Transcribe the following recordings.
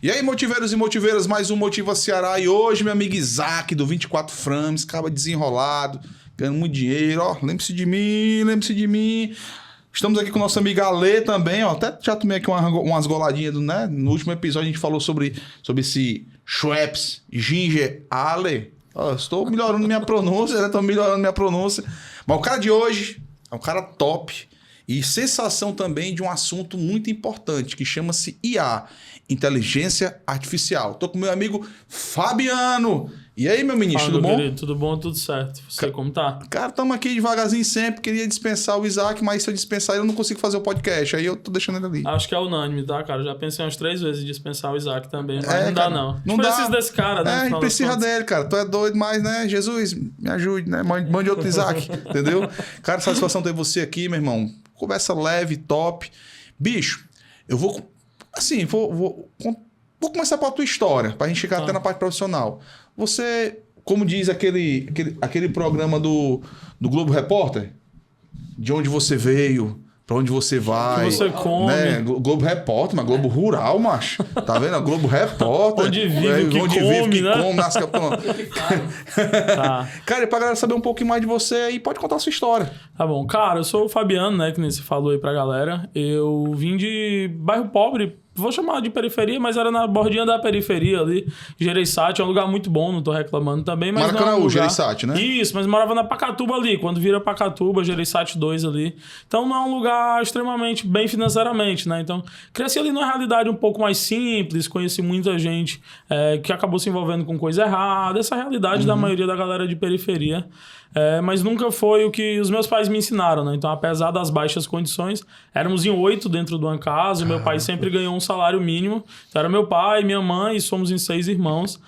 E aí, motiveiros e motiveiras, mais um Motiva Ceará. E hoje, meu amigo Isaac, do 24 Frames, acaba desenrolado, ganhando muito dinheiro. Ó, lembre-se de mim, lembre-se de mim. Estamos aqui com o nosso amigo Ale também, ó. Até já tomei aqui umas goladinhas, né? No último episódio a gente falou sobre esse Schweppes Ginger Ale. Ó, estou melhorando minha pronúncia, né? Estou melhorando minha pronúncia. Mas o cara de hoje é um cara top e sensação também de um assunto muito importante que chama-se IA, Inteligência Artificial. Tô com meu amigo Fabiano. E aí, meu ministro, tudo bom? Querido, tudo bom, tudo certo. Você como tá? Cara, estamos aqui devagarzinho sempre. Queria dispensar o Isaac, mas se eu dispensar ele, eu não consigo fazer o podcast. Aí eu tô deixando ele ali. Acho que é unânime, tá, cara? Já pensei umas 3 vezes em dispensar o Isaac também, mas não dá, cara, não. Não precisa desse cara, né? A gente precisa dele, cara. Tu é doido, mas, né? Jesus, me ajude, né? Mande outro Isaac, entendeu? Cara, satisfação ter você aqui, meu irmão. Conversa leve, top. Bicho, eu vou... Assim, vou começar pela tua história, pra gente chegar até na parte profissional. Você... Como diz aquele programa do Globo Repórter, de onde você veio, pra onde você vai. Que você come. Né? Globo Repórter, mas Globo Rural, macho. Tá vendo? Globo Repórter. Onde vive, que come, nasce campeão. Tá. Cara, e pra galera saber um pouquinho mais de você aí, pode contar a sua história. Tá bom. Cara, eu sou o Fabiano, né? Que nem você falou aí pra galera. Eu vim de bairro pobre, vou chamar de periferia, mas era na bordinha da periferia ali. Gereissati é um lugar muito bom, não tô reclamando também. Mas Maracanã, Gereissati, né? Isso, mas morava na Pacatuba ali. Quando vira Pacatuba, Gereissati 2 ali. Então não é um lugar extremamente bem financeiramente, né? Então cresci ali numa realidade um pouco mais simples, conheci muita gente que acabou se envolvendo com coisa errada. Essa realidade da maioria da galera de periferia. Mas nunca foi o que os meus pais me ensinaram, né? Então, apesar das baixas condições, éramos em 8 dentro de uma casa, meu pai sempre ganhou um salário mínimo. Então, era meu pai, minha mãe e somos em 6 irmãos.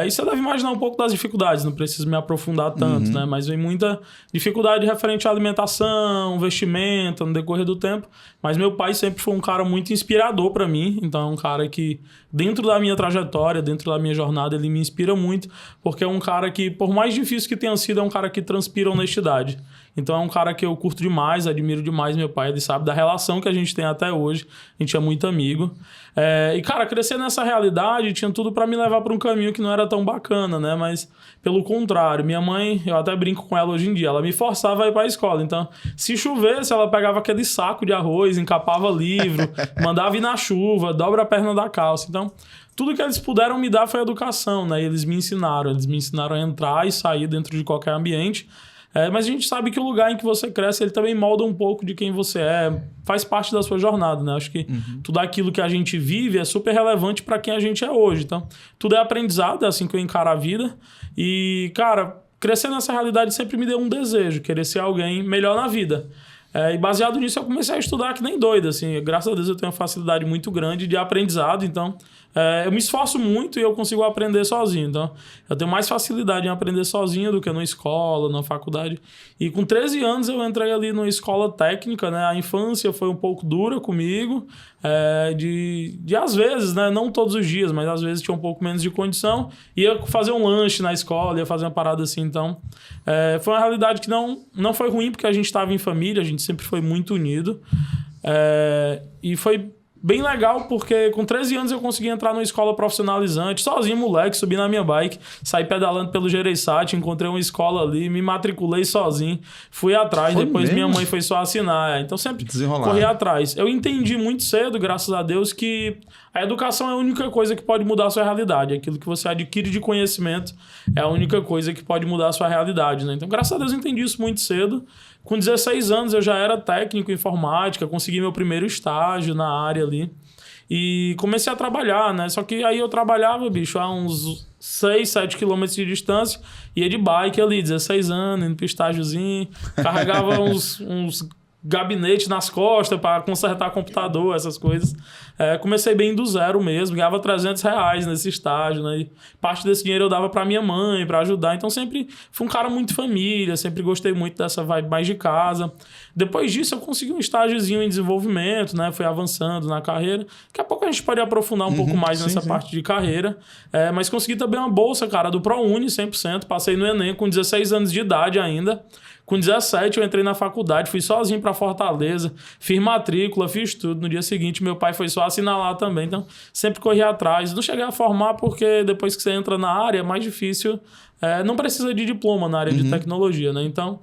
E você deve imaginar um pouco das dificuldades, não preciso me aprofundar tanto, né? Mas vem muita dificuldade referente à alimentação, vestimenta, no decorrer do tempo. Mas meu pai sempre foi um cara muito inspirador para mim. Então é um cara que, dentro da minha trajetória, dentro da minha jornada, ele me inspira muito. Porque é um cara que, por mais difícil que tenha sido, é um cara que transpira honestidade. Então é um cara que eu curto demais, admiro demais meu pai. Ele sabe da relação que a gente tem até hoje. A gente é muito amigo. E, cara, crescer nessa realidade tinha tudo para me levar para um caminho que não era tão bacana, né? Mas, pelo contrário, minha mãe, eu até brinco com ela hoje em dia, ela me forçava a ir para a escola. Então, se chovesse, ela pegava aquele saco de arroz, encapava livro, mandava ir na chuva, dobra a perna da calça. Então, tudo que eles puderam me dar foi educação, né? E eles me ensinaram a entrar e sair dentro de qualquer ambiente. Mas a gente sabe que o lugar em que você cresce, ele também molda um pouco de quem você é, faz parte da sua jornada, né? Acho que tudo aquilo que a gente vive é super relevante para quem a gente é hoje. Então, tudo é aprendizado, é assim que eu encaro a vida. E, cara, crescer nessa realidade sempre me deu um desejo, querer ser alguém melhor na vida. E baseado nisso, eu comecei a estudar que nem doido, assim. Graças a Deus eu tenho uma facilidade muito grande de aprendizado, então eu me esforço muito e eu consigo aprender sozinho. Então, eu tenho mais facilidade em aprender sozinho do que na escola, na faculdade. E com 13 anos eu entrei ali numa escola técnica, né? A infância foi um pouco dura comigo, de às vezes, né? Não todos os dias, mas às vezes tinha um pouco menos de condição. Ia fazer um lanche na escola, ia fazer uma parada assim, então... foi uma realidade que não foi ruim, porque a gente estava em família, a gente sempre foi muito unido. E foi bem legal, porque com 13 anos eu consegui entrar numa escola profissionalizante, sozinho, moleque, subi na minha bike, saí pedalando pelo Gereissati, encontrei uma escola ali, me matriculei sozinho, fui atrás, depois minha mãe foi só assinar. Então sempre corri atrás. Eu entendi muito cedo, graças a Deus, que a educação é a única coisa que pode mudar a sua realidade. Aquilo que você adquire de conhecimento é a única coisa que pode mudar a sua realidade, né? Então, graças a Deus, eu entendi isso muito cedo. Com 16 anos, eu já era técnico em informática, consegui meu primeiro estágio na área ali. E comecei a trabalhar, né? Só que aí eu trabalhava, bicho, a uns 6, 7 quilômetros de distância. Ia de bike ali, 16 anos, indo pro estágiozinho. Carregava uns gabinete nas costas para consertar computador, essas coisas. Comecei bem do zero mesmo, ganhava R$300 nesse estágio, né? E parte desse dinheiro eu dava para minha mãe, para ajudar. Então sempre fui um cara muito família, sempre gostei muito dessa vibe mais de casa. Depois disso eu consegui um estágiozinho em desenvolvimento, né? Fui avançando na carreira. Daqui a pouco a gente pode aprofundar um pouco mais nessa parte de carreira. Mas consegui também uma bolsa, cara, do ProUni 100%. Passei no Enem com 16 anos de idade ainda. Com 17 eu entrei na faculdade, fui sozinho para Fortaleza, fiz matrícula, fiz tudo. No dia seguinte meu pai foi só assinalar também. Então, sempre corri atrás. Não cheguei a formar porque depois que você entra na área é mais difícil. Não precisa de diploma na área de tecnologia, né? Então,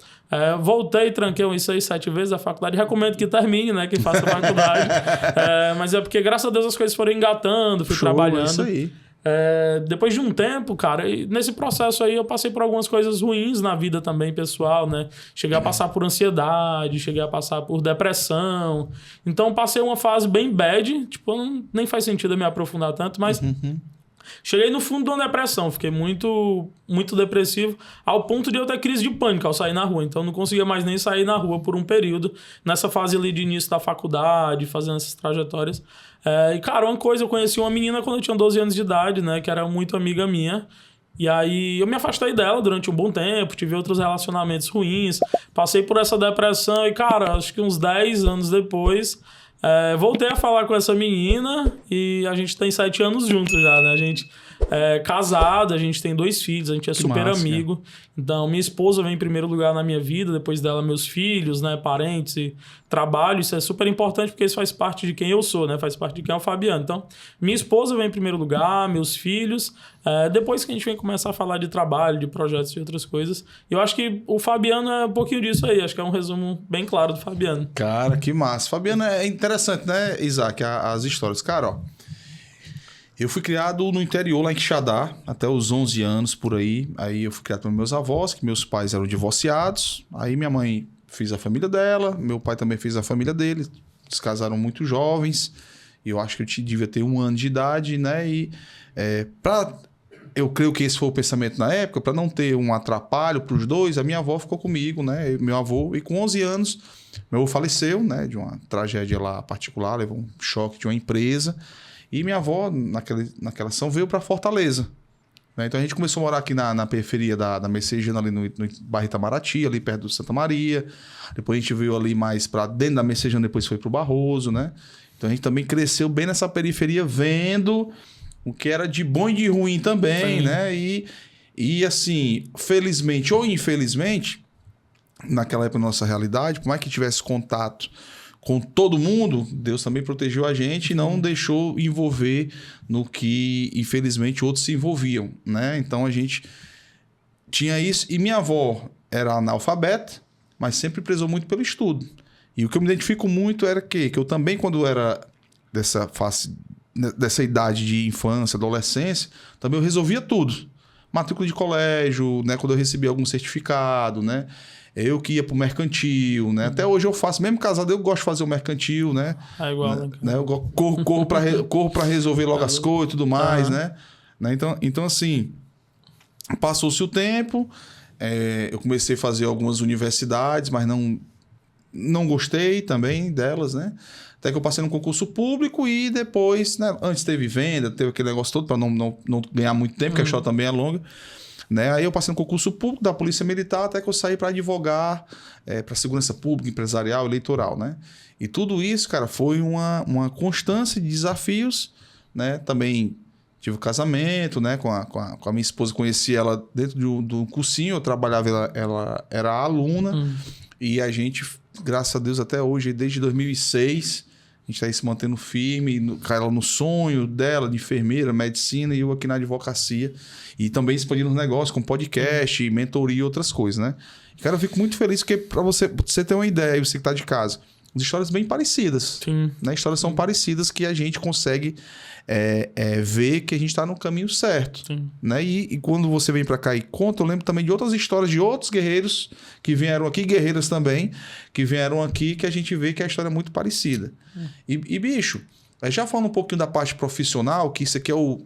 voltei, tranquei uns 6, 7 vezes a faculdade. Recomendo que termine, né? Que faça a faculdade. Mas é porque, graças a Deus, as coisas foram engatando, fui trabalhando. Isso aí. Depois de um tempo, cara, e nesse processo aí eu passei por algumas coisas ruins na vida também, pessoal, né? Cheguei a passar por ansiedade, cheguei a passar por depressão. Então, passei uma fase bem bad. Tipo, nem faz sentido eu me aprofundar tanto, mas... Cheguei no fundo de uma depressão, fiquei muito, muito depressivo, ao ponto de eu ter crise de pânico ao sair na rua. Então, não conseguia mais nem sair na rua por um período, nessa fase ali de início da faculdade, fazendo essas trajetórias. E, cara, uma coisa, eu conheci uma menina quando eu tinha 12 anos de idade, né, que era muito amiga minha. E aí, eu me afastei dela durante um bom tempo, tive outros relacionamentos ruins, passei por essa depressão e, cara, acho que uns 10 anos depois... voltei a falar com essa menina e a gente tem 7 anos juntos já, né? A gente é casado, a gente tem 2 filhos, a gente é super amigo. Então, minha esposa vem em primeiro lugar na minha vida, depois dela meus filhos, né? Parentes e trabalho. Isso é super importante porque isso faz parte de quem eu sou, né? Faz parte de quem é o Fabiano. Então, minha esposa vem em primeiro lugar, meus filhos. Depois que a gente vem começar a falar de trabalho, de projetos e outras coisas. Eu acho que o Fabiano é um pouquinho disso aí. Acho que é um resumo bem claro do Fabiano. Cara, que massa. Fabiano, é interessante, né, Isaac? As histórias. Cara, ó. Eu fui criado no interior, lá em Quixadá, até os 11 anos, por aí. Aí eu fui criado pelos meus avós, que meus pais eram divorciados. Aí minha mãe fez a família dela, meu pai também fez a família dele. Eles casaram muito jovens. E eu acho que eu devia ter 1 ano de idade, né? E eu creio que esse foi o pensamento na época, para não ter um atrapalho para os dois, a minha avó ficou comigo, né? Meu avô, e com 11 anos, meu avô faleceu, né? De uma tragédia lá particular, levou um choque de uma empresa. E minha avó, naquela ação, veio para Fortaleza. Né? Então a gente começou a morar aqui na periferia da Messejana, ali no bairro Itamaraty, ali perto do Santa Maria. Depois a gente veio ali mais para dentro da Messejana, depois foi para o Barroso, né? Então a gente também cresceu bem nessa periferia, vendo o que era de bom e de ruim também, sim, né? E assim, felizmente ou infelizmente, naquela época, nossa realidade, por mais que tivesse contato com todo mundo, Deus também protegeu a gente e não deixou envolver no que, infelizmente, outros se envolviam, né? Então, a gente tinha isso. E minha avó era analfabeta, mas sempre prezou muito pelo estudo. E o que eu me identifico muito era que eu também, quando era dessa idade de infância, adolescência, também eu resolvia tudo. Matrícula de colégio, né? Quando eu recebia algum certificado, né? Eu que ia pro mercantil, né? Até hoje eu faço, mesmo casado, eu gosto de fazer o mercantil, né? Igual. Né? Eu corro pra resolver logo as coisas e tudo mais, né? Então, assim, passou-se o tempo, eu comecei a fazer algumas universidades, mas não gostei também delas, né? Até que eu passei no concurso público e depois, né? Antes teve venda, teve aquele negócio todo para não ganhar muito tempo, porque a história também é longa. Né? Aí eu passei no concurso público da Polícia Militar até que eu saí para advogar para segurança pública, empresarial, eleitoral, né? E tudo isso, cara, foi uma constância de desafios, né? Também tive um casamento, né? Com a minha esposa, conheci ela dentro do cursinho, eu trabalhava, ela era aluna, e a gente, graças a Deus, até hoje, desde 2006... A gente está aí se mantendo firme, ela no sonho dela, de enfermeira, medicina, e eu aqui na advocacia. E também expandindo os negócios com podcast, mentoria e outras coisas, né? E, cara, eu fico muito feliz porque, para você ter uma ideia, você que está de casa, as histórias bem parecidas. Sim. Né? Histórias são parecidas que a gente consegue ver que a gente está no caminho certo. Sim. Né? E quando você vem para cá e conta, eu lembro também de outras histórias de outros guerreiros que vieram aqui, guerreiras também, que vieram aqui, que a gente vê que a história é muito parecida. E bicho, já falando um pouquinho da parte profissional, que isso aqui é o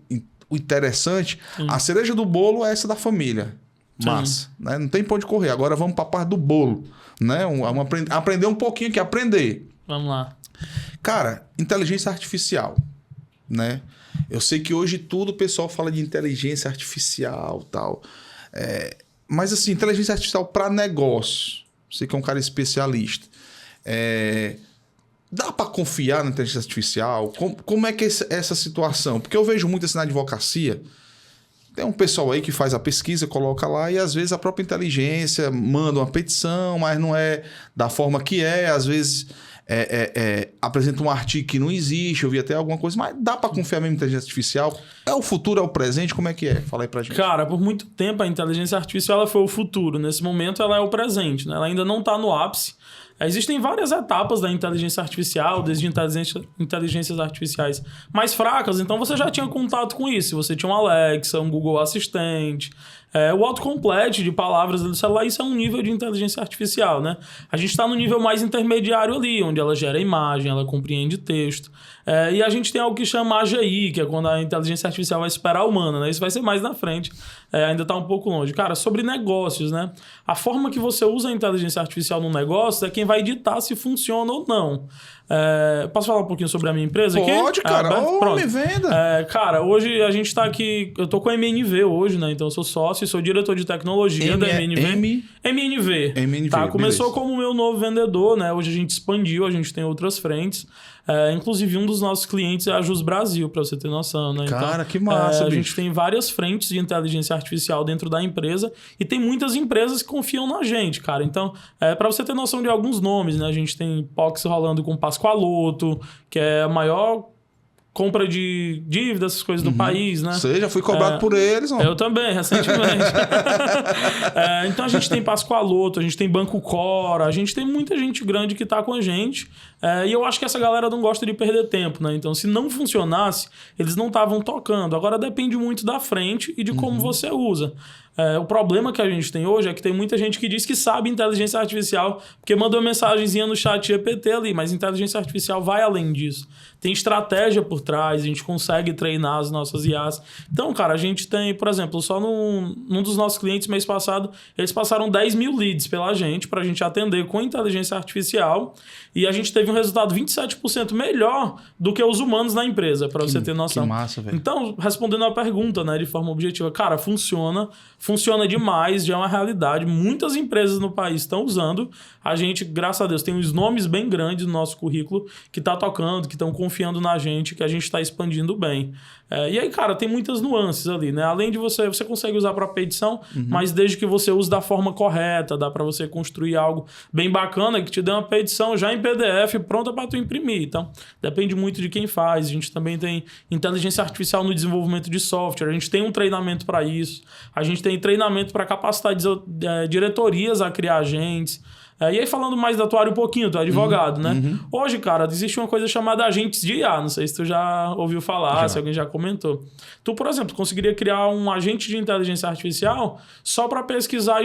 interessante, a cereja do bolo é essa da família. Massa. Né? Não tem pra onde correr. Agora vamos para a parte do bolo. Né? Aprender um pouquinho aqui, aprender. Vamos lá. Cara, inteligência artificial. Né? Eu sei que hoje tudo o pessoal fala de inteligência artificial e tal. Mas assim, inteligência artificial para negócio. Você que é um cara especialista. Dá para confiar na inteligência artificial? Como é que é essa situação? Porque eu vejo muito assim na advocacia. Tem um pessoal aí que faz a pesquisa, coloca lá e às vezes a própria inteligência manda uma petição, mas não é da forma que é. Às vezes apresenta um artigo que não existe, eu vi até alguma coisa, mas dá para confiar mesmo em inteligência artificial? É o futuro, é o presente? Como é que é? Fala aí pra gente. Cara, por muito tempo a inteligência artificial ela foi o futuro. Nesse momento ela é o presente, né? Ela ainda não está no ápice. Existem várias etapas da inteligência artificial, desde inteligências artificiais mais fracas, então você já tinha contato com isso. Você tinha um Alexa, um Google Assistente, o autocomplete de palavras do celular, isso é um nível de inteligência artificial, né? A gente está no nível mais intermediário ali, onde ela gera imagem, ela compreende texto. E a gente tem algo que chama AGI, que é quando a inteligência artificial vai superar a humana, né? Isso vai ser mais na frente, ainda está um pouco longe. Cara, sobre negócios, né? A forma que você usa a inteligência artificial no negócio é quem vai ditar se funciona ou não. Posso falar um pouquinho sobre a minha empresa aqui? Pode, cara. Me venda. Cara, hoje a gente tá aqui... Eu tô com a MNV hoje, né? Então eu sou sócio e sou diretor de tecnologia da MNV. MNV. Tá, começou como meu novo vendedor, né? Hoje a gente expandiu, a gente tem outras frentes. Inclusive, um dos nossos clientes é a Jus Brasil, pra você ter noção, né? Cara, que massa, A gente tem várias frentes de inteligência artificial dentro da empresa e tem muitas empresas que confiam na gente, cara. Então, pra você ter noção de alguns nomes, né? A gente tem POX rolando com Pascoaloto, que é a maior compra de dívidas, essas coisas do país, né? Você já fui cobrado por eles, ó. Eu também, recentemente. Então a gente tem Pascoaloto, a gente tem Banco Cora, a gente tem muita gente grande que tá com a gente. E eu acho que essa galera não gosta de perder tempo, né? Então, se não funcionasse, eles não estavam tocando. Agora depende muito da frente e de como você usa. O problema que a gente tem hoje é que tem muita gente que diz que sabe inteligência artificial, porque mandou uma mensagenzinha no chat GPT ali, mas inteligência artificial vai além disso. Tem estratégia por trás, a gente consegue treinar as nossas IAs. Então, cara, a gente tem, por exemplo, só num dos nossos clientes mês passado, eles passaram 10 mil leads pela gente, pra gente atender com inteligência artificial, e a gente teve um resultado 27% melhor do que os humanos na empresa, pra você ter noção. Que massa, velho. Então, respondendo a pergunta, né, de forma objetiva, cara, funciona demais, já é uma realidade. Muitas empresas no país estão usando. A gente, graças a Deus, tem uns nomes bem grandes no nosso currículo que tá tocando, que estão confiando na gente, que a gente está expandindo bem. E aí, cara, tem muitas nuances ali, né? Além de você consegue usar para edição, mas desde que você use da forma correta, dá para você construir algo bem bacana que te dê uma edição já em PDF pronta para tu imprimir. Então, depende muito de quem faz. A gente também tem inteligência artificial no desenvolvimento de software. A gente tem um treinamento para isso. A gente tem treinamento para capacitar diretorias a criar agentes. E aí, falando mais da tua área um pouquinho, tu é advogado, né? Hoje, cara, existe uma coisa chamada agentes de IA. Não sei se tu já ouviu falar, se alguém já comentou. Tu, por exemplo, conseguiria criar um agente de inteligência artificial só para pesquisar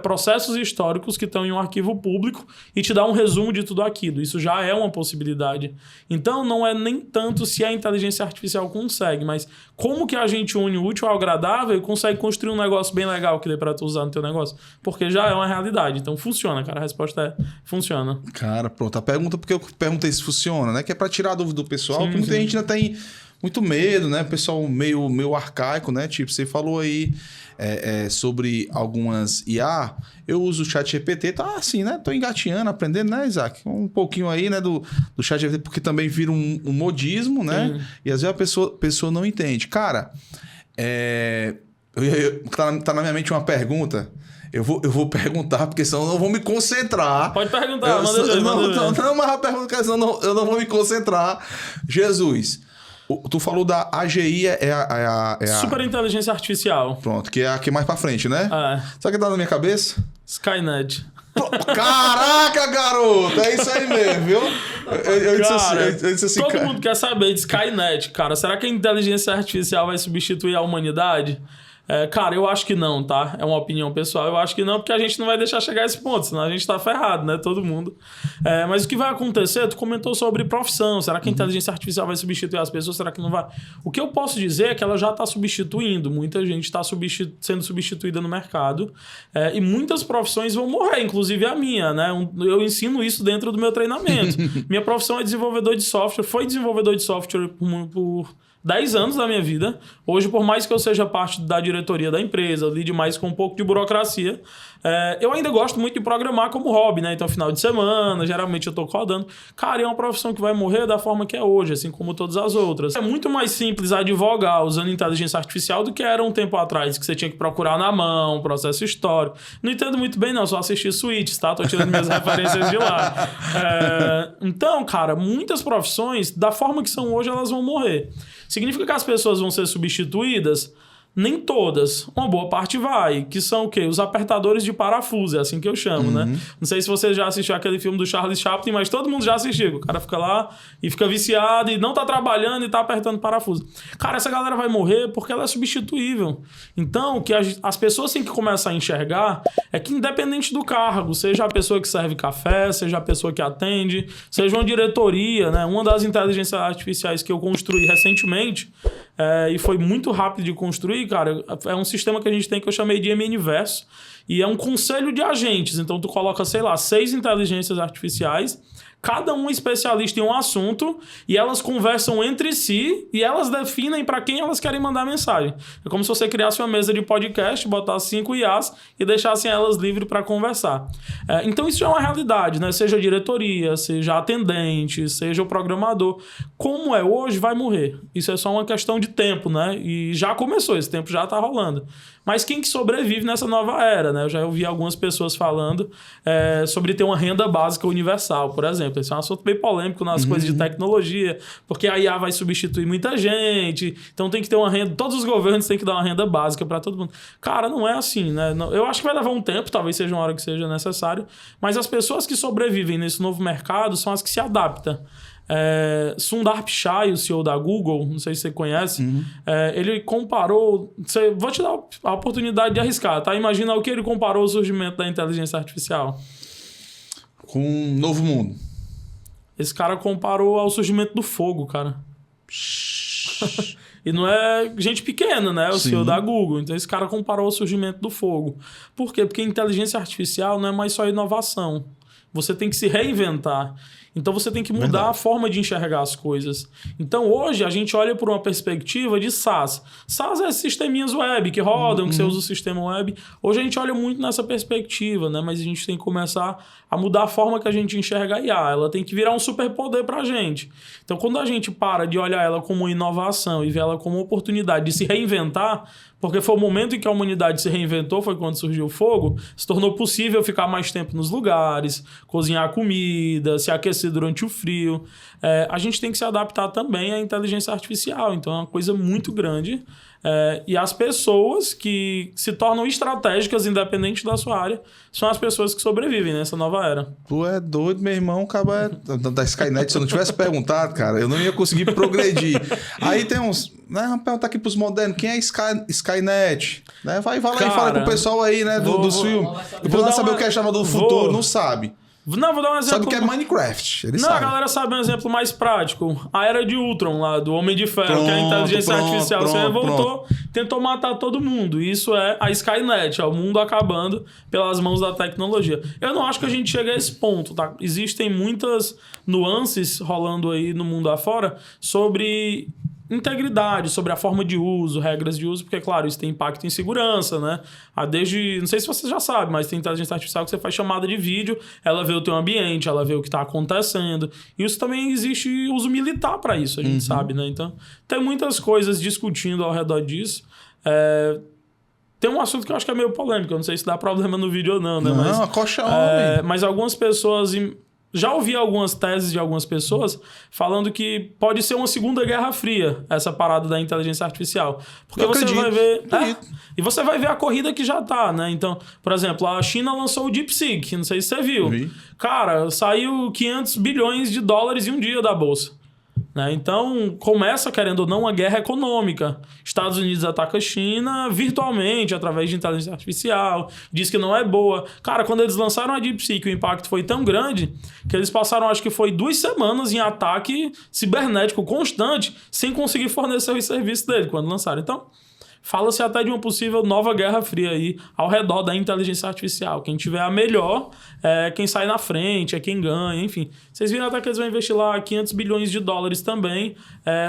processos históricos que estão em um arquivo público e te dar um resumo de tudo aquilo. Isso já é uma possibilidade. Então, não é nem tanto se a inteligência artificial consegue, mas como que a gente une o útil ao agradável e consegue construir um negócio bem legal que dê para tu usar no teu negócio? Porque já é uma realidade. Então, funciona, cara. A resposta funciona. Cara, pronto. A pergunta, porque eu perguntei se funciona, né? Que é pra tirar a dúvida do pessoal, porque muita gente ainda tem muito medo, né? O pessoal meio arcaico, né? Tipo, você falou aí sobre algumas IA. Eu uso o chat GPT, tá assim, né? Tô engatinhando, aprendendo, né, Isaac? Um pouquinho aí, né, do chat GPT, porque também vira um modismo, né? Sim. E às vezes a pessoa não entende. Cara, tá na minha mente uma pergunta. Eu vou perguntar, porque senão eu não vou me concentrar. Pode perguntar, manda mas a pergunta, senão eu não vou me concentrar. Jesus, tu falou da AGI, a Super inteligência artificial. Pronto, que é a que é mais pra frente, né? Sabe o que tá na minha cabeça? Skynet. Caraca, garoto! É isso aí mesmo, viu? Eu disse assim, todo mundo quer saber de Skynet, cara. Será que a inteligência artificial vai substituir a humanidade? Cara, eu acho que não, tá? É uma opinião pessoal. Eu acho que não, porque a gente não vai deixar chegar a esse ponto, senão a gente tá ferrado, né? Todo mundo. Mas o que vai acontecer? Tu comentou sobre profissão. Será que a inteligência artificial vai substituir as pessoas? Será que não vai? O que eu posso dizer é que ela já tá substituindo. Muita gente está sendo substituída no mercado. E muitas profissões vão morrer, inclusive a minha, né? Eu ensino isso dentro do meu treinamento. Minha profissão é desenvolvedor de software. Foi desenvolvedor de software por 10 anos da minha vida. Hoje, por mais que eu seja parte da diretoria da empresa, lide mais com um pouco de burocracia, eu ainda gosto muito de programar como hobby, né? Então, final de semana, geralmente eu tô codando. Cara, é uma profissão que vai morrer da forma que é hoje, assim como todas as outras. É muito mais simples advogar usando inteligência artificial do que era um tempo atrás, que você tinha que procurar na mão, processo histórico. Não entendo muito bem, não, só assisti Suítes, tá? Tô tirando minhas referências de lá. Então, cara, muitas profissões, da forma que são hoje, elas vão morrer. Significa que as pessoas vão ser substituídas? Nem todas. Uma boa parte vai. Que são o quê? Os apertadores de parafuso, é assim que eu chamo, né? Não sei se você já assistiu aquele filme do Charlie Chaplin, mas todo mundo já assistiu. O cara fica lá e fica viciado e não tá trabalhando e tá apertando parafuso. Cara, essa galera vai morrer porque ela é substituível. Então, o que as pessoas têm que começar a enxergar é que independente do cargo, seja a pessoa que serve café, seja a pessoa que atende, seja uma diretoria, né? Uma das inteligências artificiais que eu construí recentemente, e foi muito rápido de construir, cara, é um sistema que a gente tem que eu chamei de MNverso, e é um conselho de agentes. Então tu coloca, sei lá, 6 inteligências artificiais, cada um especialista em um assunto, e elas conversam entre si e elas definem para quem elas querem mandar mensagem. É como se você criasse uma mesa de podcast, botasse 5 IAs e deixassem elas livres para conversar. Então isso já é uma realidade, né? Seja a diretoria, seja atendente, seja o programador. Como é hoje, vai morrer. Isso é só uma questão de tempo, né? E já começou, esse tempo já está rolando. Mas quem que sobrevive nessa nova era, né? Eu já ouvi algumas pessoas falando sobre ter uma renda básica universal, por exemplo. Esse é um assunto bem polêmico nas coisas de tecnologia, porque a IA vai substituir muita gente, então tem que ter uma renda, todos os governos têm que dar uma renda básica para todo mundo. Cara, não é assim, né? Eu acho que vai levar um tempo, talvez seja uma hora que seja necessário, mas as pessoas que sobrevivem nesse novo mercado são as que se adaptam. Sundar Pichai, o CEO da Google, não sei se você conhece, ele comparou... Vou te dar a oportunidade de arriscar, tá? Imagina o que ele comparou o surgimento da inteligência artificial. Com um novo mundo. Esse cara comparou ao surgimento do fogo, cara. E não é gente pequena, né? O CEO da Google. Então esse cara comparou ao surgimento do fogo. Por quê? Porque inteligência artificial não é mais só inovação. Você tem que se reinventar. Então você tem que mudar a forma de enxergar as coisas. Então hoje a gente olha por uma perspectiva de SaaS. SaaS é sisteminhas web que rodam, que você usa o sistema web. Hoje a gente olha muito nessa perspectiva, né? Mas a gente tem que começar a mudar a forma que a gente enxerga a IA. Ela tem que virar um superpoder pra gente. Então quando a gente para de olhar ela como uma inovação e ver ela como uma oportunidade de se reinventar, porque foi o momento em que a humanidade se reinventou, foi quando surgiu o fogo, se tornou possível ficar mais tempo nos lugares, cozinhar comida, se aquecer durante o frio. A gente tem que se adaptar também à inteligência artificial. Então é uma coisa muito grande. E as pessoas que se tornam estratégicas, independente da sua área, são as pessoas que sobrevivem nessa nova era. Tu é doido, meu irmão, acaba da Skynet. Se eu não tivesse perguntado, cara, eu não ia conseguir progredir. Aí tem uns... Né, vamos perguntar aqui pros modernos, quem é Skynet? Né? Vai lá e fala com o pessoal aí, né, dos filmes. Eu vou saber o que é chamado do futuro, não sabe. Não, vou dar um exemplo. Sabe o que é Minecraft? Ele não, sabe. A galera sabe um exemplo mais prático. A Era de Ultron, lá, do Homem de Ferro, que é a inteligência artificial. Você revoltou, tentou matar todo mundo. Isso é a Skynet, é o mundo acabando pelas mãos da tecnologia. Eu não acho que a gente chegue a esse ponto, tá? Existem muitas nuances rolando aí no mundo afora sobre integridade, sobre a forma de uso, regras de uso, porque, claro, isso tem impacto em segurança, né? Desde, não sei se você já sabe, mas tem inteligência artificial que você faz chamada de vídeo, ela vê o teu ambiente, ela vê o que está acontecendo. Isso também existe uso militar para isso, a gente sabe, né? Então, tem muitas coisas discutindo ao redor disso. Tem um assunto que eu acho que é meio polêmico, eu não sei se dá problema no vídeo ou não, né? Não, acocha homem. Mas algumas pessoas... Já ouvi algumas teses de algumas pessoas falando que pode ser uma segunda guerra fria, essa parada da inteligência artificial. Porque você vai ver... e você vai ver a corrida que já tá, né? Então, por exemplo, a China lançou o DeepSeek, não sei se você viu. Cara, saiu 500 bilhões de dólares em um dia da bolsa. Né? Então, começa, querendo ou não, uma guerra econômica. Estados Unidos ataca a China virtualmente, através de inteligência artificial, diz que não é boa. Cara, quando eles lançaram a DeepSeek, o impacto foi tão grande que eles passaram, acho que foi 2 semanas em ataque cibernético constante, sem conseguir fornecer os serviços dele quando lançaram. Então, Fala-se até de uma possível nova guerra fria aí ao redor da inteligência artificial. Quem tiver a melhor é quem sai na frente, é quem ganha, enfim. Vocês viram até que eles vão investir lá $500 bilhões também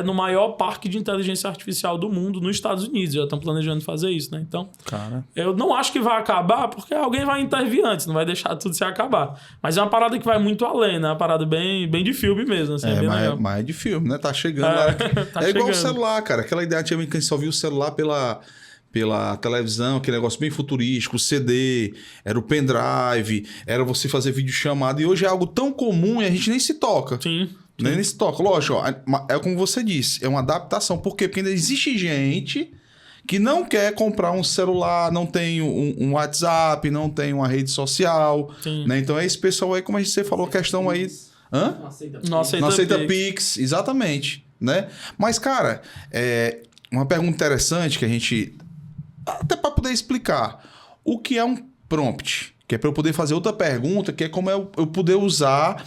no maior parque de inteligência artificial do mundo, nos Estados Unidos. Já estão planejando fazer isso, né? Então, eu não acho que vai acabar, porque alguém vai intervir antes, não vai deixar tudo se acabar. Mas é uma parada que vai muito além, né? Uma parada bem de filme mesmo, assim, bem legal. Mas é de filme, né? Tá chegando lá. Tá igual chegando. o celular, cara. Aquela ideia tinha que a gente só viu o celular pela televisão, aquele negócio bem futurístico, o CD, era o pendrive, era você fazer videochamada. E hoje é algo tão comum e a gente nem se toca. Sim. Nem se toca. Lógico, ó, é como você disse, é uma adaptação. Por quê? Porque ainda existe gente que não quer comprar um celular, não tem um WhatsApp, não tem uma rede social. Né? Então é esse pessoal aí, como você falou, a questão aí... Hã? Não aceita Pix, exatamente. Né? Mas, cara, uma pergunta interessante que a gente... Até para poder explicar. O que é um prompt? Que é para eu poder fazer outra pergunta, que é como eu poder usar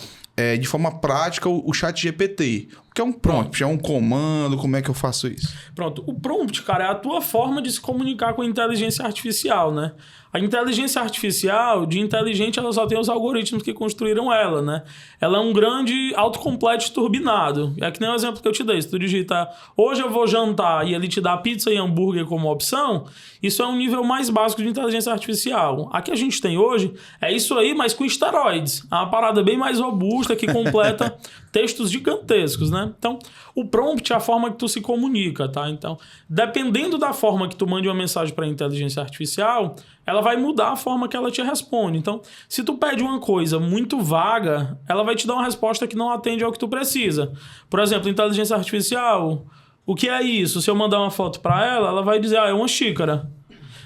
de forma prática o ChatGPT. O que é um prompt? É um comando? Como é que eu faço isso? Pronto. O prompt, cara, é a tua forma de se comunicar com a inteligência artificial, né? A inteligência artificial, de inteligente, ela só tem os algoritmos que construíram ela, né? Ela é um grande autocomplete turbinado. É que nem o exemplo que eu te dei. Se tu digita, hoje eu vou jantar, e ele te dá pizza e hambúrguer como opção, isso é um nível mais básico de inteligência artificial. A que a gente tem hoje é isso aí, mas com esteroides. É uma parada bem mais robusta, que completa textos gigantescos, né? Então, o prompt é a forma que tu se comunica, tá? Então, dependendo da forma que tu mande uma mensagem para a inteligência artificial, ela vai mudar a forma que ela te responde. Então, se tu pede uma coisa muito vaga, ela vai te dar uma resposta que não atende ao que tu precisa. Por exemplo, inteligência artificial, o que é isso? Se eu mandar uma foto para ela, ela vai dizer, é uma xícara.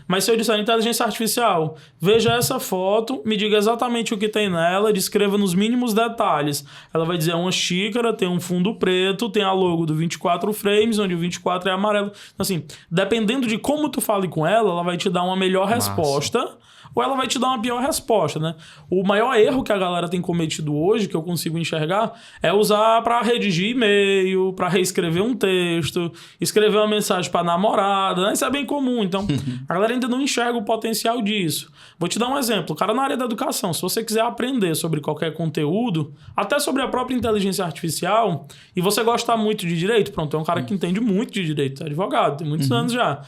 Mas se eu disser inteligência artificial, veja essa foto, me diga exatamente o que tem nela, descreva nos mínimos detalhes. Ela vai dizer, é uma xícara, tem um fundo preto, tem a logo do 24 frames, onde o 24 é amarelo. Assim, dependendo de como tu fale com ela vai te dar uma melhor resposta, ou ela vai te dar uma pior resposta, né? O maior erro que a galera tem cometido hoje, que eu consigo enxergar, é usar para redigir e-mail, para reescrever um texto, escrever uma mensagem para namorada, né? Isso é bem comum. Então, a galera ainda não enxerga o potencial disso. Vou te dar um exemplo. Cara, na área da educação, se você quiser aprender sobre qualquer conteúdo, até sobre a própria inteligência artificial, e você gostar muito de direito, pronto, é um cara que entende muito de direito, é advogado, tem muitos anos já.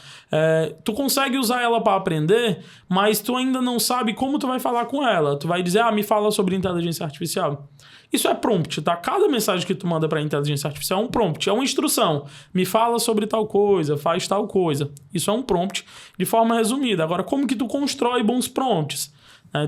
Tu consegue usar ela para aprender, mas tu ainda não sabe como tu vai falar com ela. Tu vai dizer, me fala sobre inteligência artificial. Isso é prompt, tá? Cada mensagem que tu manda para a inteligência artificial é um prompt, é uma instrução. Me fala sobre tal coisa, faz tal coisa. Isso é um prompt de forma resumida. Agora, como que tu constrói bons prompts?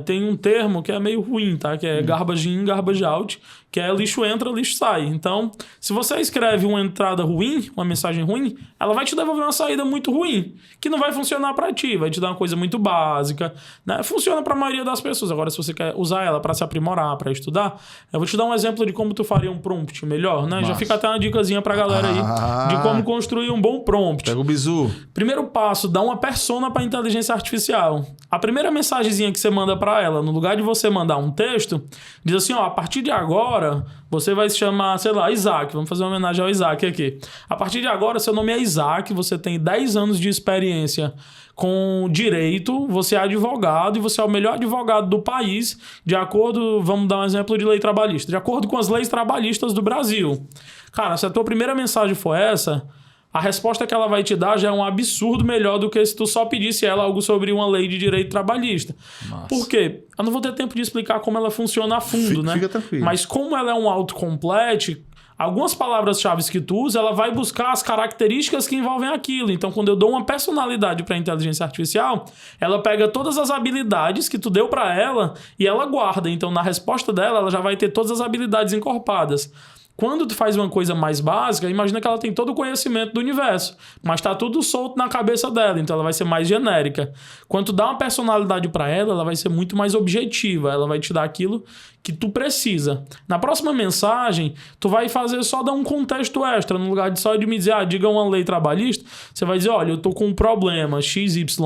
Tem um termo que é meio ruim, tá? Que é garbage in, garbage out, que é lixo entra, lixo sai. Então, se você escreve uma entrada ruim, uma mensagem ruim, ela vai te devolver uma saída muito ruim, que não vai funcionar para ti, vai te dar uma coisa muito básica, né? Funciona para a maioria das pessoas. Agora, se você quer usar ela para se aprimorar, para estudar, eu vou te dar um exemplo de como tu faria um prompt melhor, né? Já fica até uma dicasinha pra galera aí de como construir um bom prompt. Pega o bizu. Primeiro passo, dá uma persona para inteligência artificial. A primeira mensagenzinha que você manda para ela, no lugar de você mandar um texto, diz assim, a partir de agora você vai se chamar, sei lá, Isaac. Vamos fazer uma homenagem ao Isaac aqui. A partir de agora, seu nome é Isaac, você tem 10 anos de experiência com direito, você é advogado e você é o melhor advogado do país, de acordo, vamos dar um exemplo de lei trabalhista, de acordo com as leis trabalhistas do Brasil. Cara, se a tua primeira mensagem for essa, a resposta que ela vai te dar já é um absurdo melhor do que se tu só pedisse ela algo sobre uma lei de direito trabalhista. Nossa. Por quê? Eu não vou ter tempo de explicar como ela funciona a fundo, né? Fica tranquilo. Mas como ela é um autocomplete, algumas palavras-chave que tu usa, ela vai buscar as características que envolvem aquilo. Então, quando eu dou uma personalidade para a inteligência artificial, ela pega todas as habilidades que tu deu para ela e ela guarda. Então, na resposta dela, ela já vai ter todas as habilidades encorpadas. Quando tu faz uma coisa mais básica, imagina que ela tem todo o conhecimento do universo, mas tá tudo solto na cabeça dela, então ela vai ser mais genérica. Quando tu dá uma personalidade para ela, ela vai ser muito mais objetiva, ela vai te dar aquilo que tu precisa. Na próxima mensagem, tu vai fazer só dar um contexto extra, no lugar de só de me dizer, diga uma lei trabalhista, você vai dizer, olha, eu tô com um problema XYZ,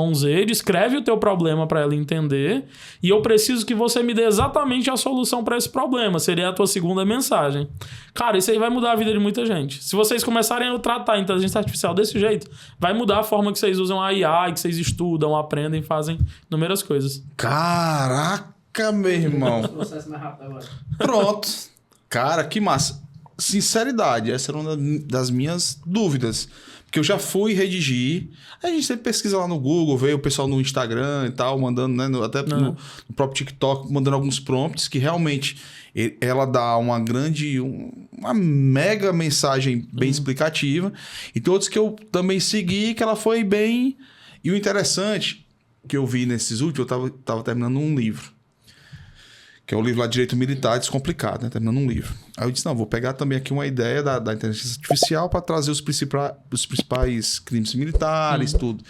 descreve o teu problema para ela entender, e eu preciso que você me dê exatamente a solução para esse problema, seria a tua segunda mensagem. Cara, isso aí vai mudar a vida de muita gente. Se vocês começarem a tratar a inteligência artificial desse jeito, vai mudar a forma que vocês usam a IA, que vocês estudam, aprendem, fazem inúmeras coisas. Caraca, meu irmão. Processo mais rápido agora. Pronto. Cara, que massa. Sinceridade, essa era uma das minhas dúvidas. Porque eu já fui redigir. A gente sempre pesquisa lá no Google, vê o pessoal no Instagram e tal, mandando, né? Até no próprio TikTok, mandando alguns prompts que realmente ela dá uma mega mensagem bem explicativa. E tem outros que eu também segui, que ela foi bem... E o interessante que eu vi nesses últimos, eu tava terminando um livro. Que é o livro lá Direito Militar Descomplicado, né? Terminando um livro. Aí eu disse, não, vou pegar também aqui uma ideia da inteligência artificial para trazer os principais crimes militares, tudo.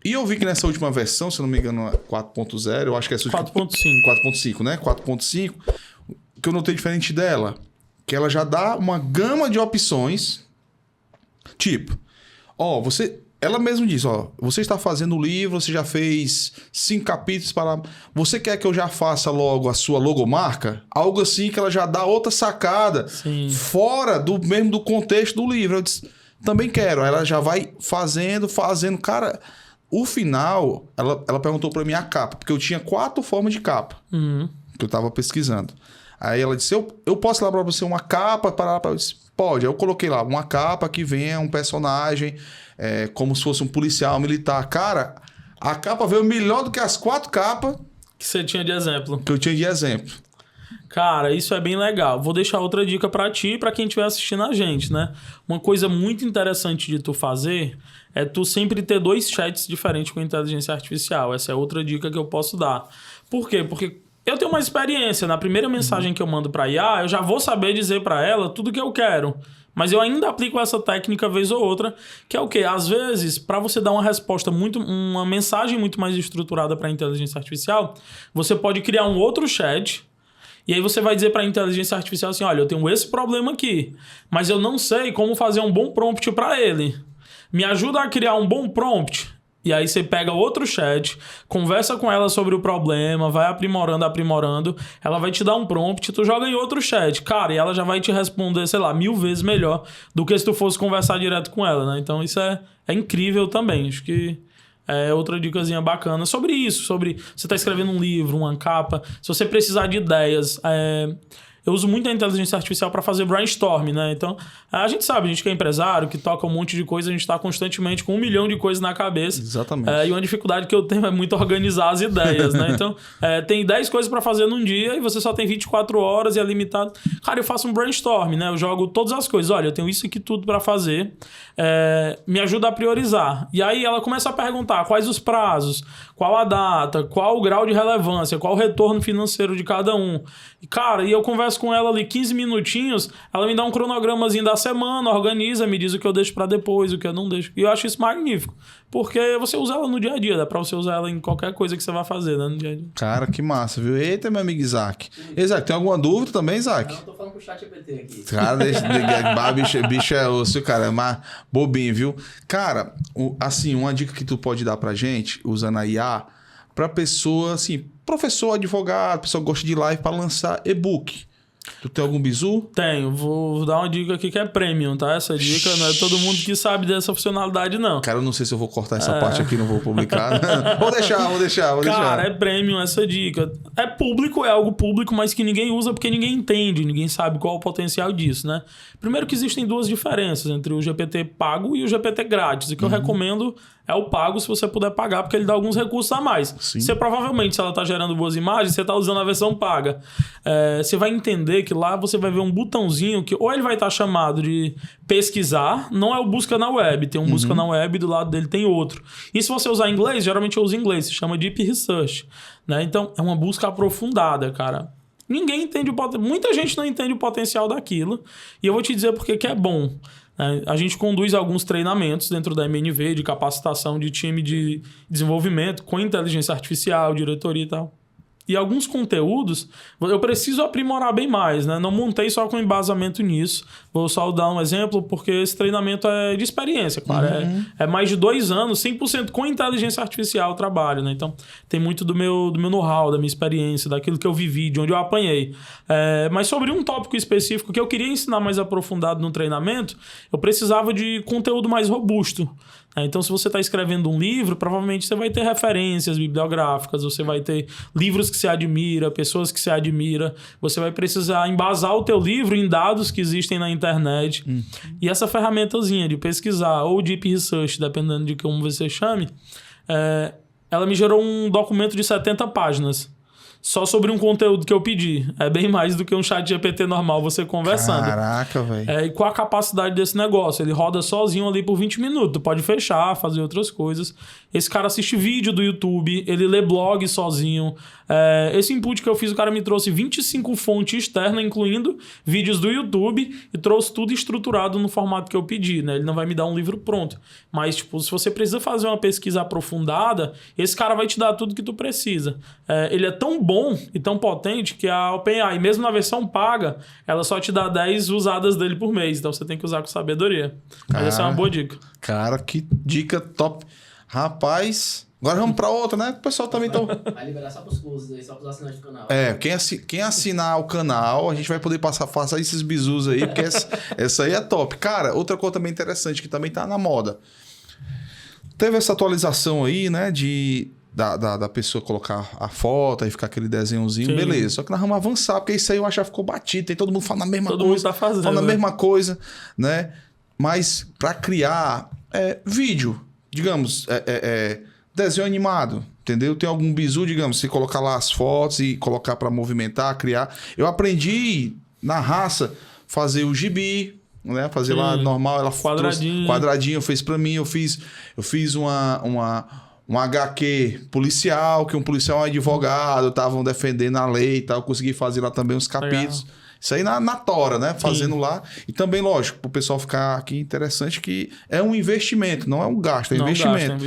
E eu vi que nessa última versão, se eu não me engano, é 4.0, eu acho que é... 4.5, né? 4.5. O que eu notei diferente dela, que ela já dá uma gama de opções, tipo, ela mesmo diz, você está fazendo o livro, você já fez 5 capítulos para... Você quer que eu já faça logo a sua logomarca? Algo assim que ela já dá outra sacada, fora do contexto do livro. Eu disse, também quero. Ela já vai fazendo. Cara, o final, ela perguntou para mim a capa, porque eu tinha 4 formas de capa que eu estava pesquisando. Aí ela disse, eu posso elaborar para você uma capa? Eu disse, pode. Aí eu coloquei lá, uma capa que venha um personagem... como se fosse um policial militar. Cara, a capa veio melhor do que as 4 capas que você tinha de exemplo. Que eu tinha de exemplo. Cara, isso é bem legal. Vou deixar outra dica pra ti e pra quem estiver assistindo a gente, né? Uma coisa muito interessante de tu fazer é tu sempre ter 2 chats diferentes com a inteligência artificial. Essa é outra dica que eu posso dar. Por quê? Porque eu tenho uma experiência. Na primeira mensagem que eu mando pra IA, eu já vou saber dizer pra ela tudo que eu quero. Mas eu ainda aplico essa técnica vez ou outra, que é o quê? Às vezes, para você dar uma resposta uma mensagem muito mais estruturada para a inteligência artificial, você pode criar um outro chat, e aí você vai dizer para a inteligência artificial assim, olha, eu tenho esse problema aqui, mas eu não sei como fazer um bom prompt para ele. Me ajuda a criar um bom prompt? E aí você pega outro chat, conversa com ela sobre o problema, vai aprimorando, ela vai te dar um prompt, tu joga em outro chat, cara, e ela já vai te responder, sei lá, 1000 vezes melhor do que se tu fosse conversar direto com ela, né? Então isso é incrível também, acho que é outra dicasinha bacana sobre isso, sobre você tá escrevendo um livro, uma capa, se você precisar de ideias, eu uso muito a inteligência artificial para fazer brainstorm, né? Então, a gente sabe, a gente que é empresário, que toca um monte de coisa, a gente está constantemente com 1 milhão de coisas na cabeça. Exatamente. E uma dificuldade que eu tenho é muito organizar as ideias, né? Então, tem 10 coisas para fazer num dia e você só tem 24 horas e é limitado. Cara, eu faço um brainstorm, né? Eu jogo todas as coisas. Olha, eu tenho isso aqui tudo para fazer. Me ajuda a priorizar. E aí ela começa a perguntar quais os prazos, qual a data, qual o grau de relevância, qual o retorno financeiro de cada um. E, cara, eu converso com ela ali 15 minutinhos, ela me dá um cronogramazinho da semana, organiza, me diz o que eu deixo pra depois, o que eu não deixo. E eu acho isso magnífico, porque você usa ela no dia a dia, dá pra você usar ela em qualquer coisa que você vai fazer, né, no dia a dia. Cara, que massa, viu? Eita, meu amigo Isaac. Isaac, tem alguma dúvida também, Isaac? Não, eu tô falando com o ChatGPT aqui. Cara, bicho é osso, cara, é mais bobinho, viu? Cara, assim, uma dica que tu pode dar pra gente, usando a IA, pra pessoa, assim, professor, advogado, pessoa que gosta de live pra lançar e-book. Tu tem algum bizu? Tenho, vou dar uma dica aqui que é premium, tá? Essa dica não é todo mundo que sabe dessa funcionalidade, não. Cara, eu não sei se eu vou cortar essa parte aqui, não vou publicar. Vou deixar. Cara, é premium essa dica. É público, é algo público, mas que ninguém usa porque ninguém entende, ninguém sabe qual é o potencial disso, né? Primeiro que existem 2 diferenças entre o GPT pago e o GPT grátis. O que eu recomendo é o pago, se você puder pagar, porque ele dá alguns recursos a mais. Sim. Você provavelmente, se ela está gerando boas imagens, você está usando a versão paga. Você vai entender que lá você vai ver um botãozinho que ou ele vai estar chamado de pesquisar, não é o busca na web, tem um busca na web e do lado dele tem outro. E se você usar inglês, geralmente eu uso inglês, se chama Deep Research, né? Então, é uma busca aprofundada, cara. Ninguém entende muita gente não entende o potencial daquilo, e eu vou te dizer porque que é bom. A gente conduz alguns treinamentos dentro da MNV de capacitação de time de desenvolvimento com inteligência artificial, diretoria e tal. E alguns conteúdos eu preciso aprimorar bem mais, né? Não montei só com embasamento nisso. Vou só dar um exemplo, porque esse treinamento é de experiência, claro. É mais de 2 anos, 100% com inteligência artificial o trabalho, né? Então, tem muito do meu know-how, da minha experiência, daquilo que eu vivi, de onde eu apanhei. Mas sobre um tópico específico que eu queria ensinar mais aprofundado no treinamento, eu precisava de conteúdo mais robusto. Então, se você está escrevendo um livro, provavelmente você vai ter referências bibliográficas, você vai ter livros que você admira, pessoas que você admira, você vai precisar embasar o teu livro em dados que existem na internet. E essa ferramentazinha de pesquisar ou Deep Research, dependendo de como você chame, ela me gerou um documento de 70 páginas. Só sobre um conteúdo que eu pedi. É bem mais do que um chat GPT normal você conversando. Caraca, velho. E qual a capacidade desse negócio? Ele roda sozinho ali por 20 minutos. Tu pode fechar, fazer outras coisas. Esse cara assiste vídeo do YouTube, ele lê blog sozinho. Esse input que eu fiz, o cara me trouxe 25 fontes externas, incluindo vídeos do YouTube, e trouxe tudo estruturado no formato que eu pedi, né? Ele não vai me dar um livro pronto. Mas, tipo, se você precisa fazer uma pesquisa aprofundada, esse cara vai te dar tudo que tu precisa. Ele é tão bom e tão potente que a OpenAI, mesmo na versão paga, ela só te dá 10 usadas dele por mês. Então você tem que usar com sabedoria. Mas essa é uma boa dica. Cara, que dica top. Rapaz, agora vamos pra outra, né? O pessoal também tá... Vai liberar só pros cursos aí, só pros assinantes do canal. Quem assinar o canal, a gente vai poder passar esses bizus aí, porque essa aí é top. Cara, outra coisa também interessante, que também tá na moda. Teve essa atualização aí, né, da pessoa colocar a foto e ficar aquele desenhozinho, Sim. beleza. Só que nós vamos avançar, porque isso aí eu acho que já ficou batido. Tem todo mundo falando a mesma coisa. Todo mundo tá fazendo. Falando a mesma coisa, né? Mas para criar vídeo, digamos, desenho animado, entendeu? Tem algum bizu, digamos, se colocar lá as fotos e colocar para movimentar, criar. Eu aprendi na raça fazer o gibi, né? Fazer lá normal, ela quadradinho fez para mim. Eu fiz um HQ policial, que um policial e um advogado estavam defendendo a lei e tal. Eu consegui fazer lá também uns capítulos. Legal. Isso aí na tora, né? Fazendo lá. E também, lógico, para o pessoal ficar aqui interessante, que é um investimento, não é um gasto, é investimento.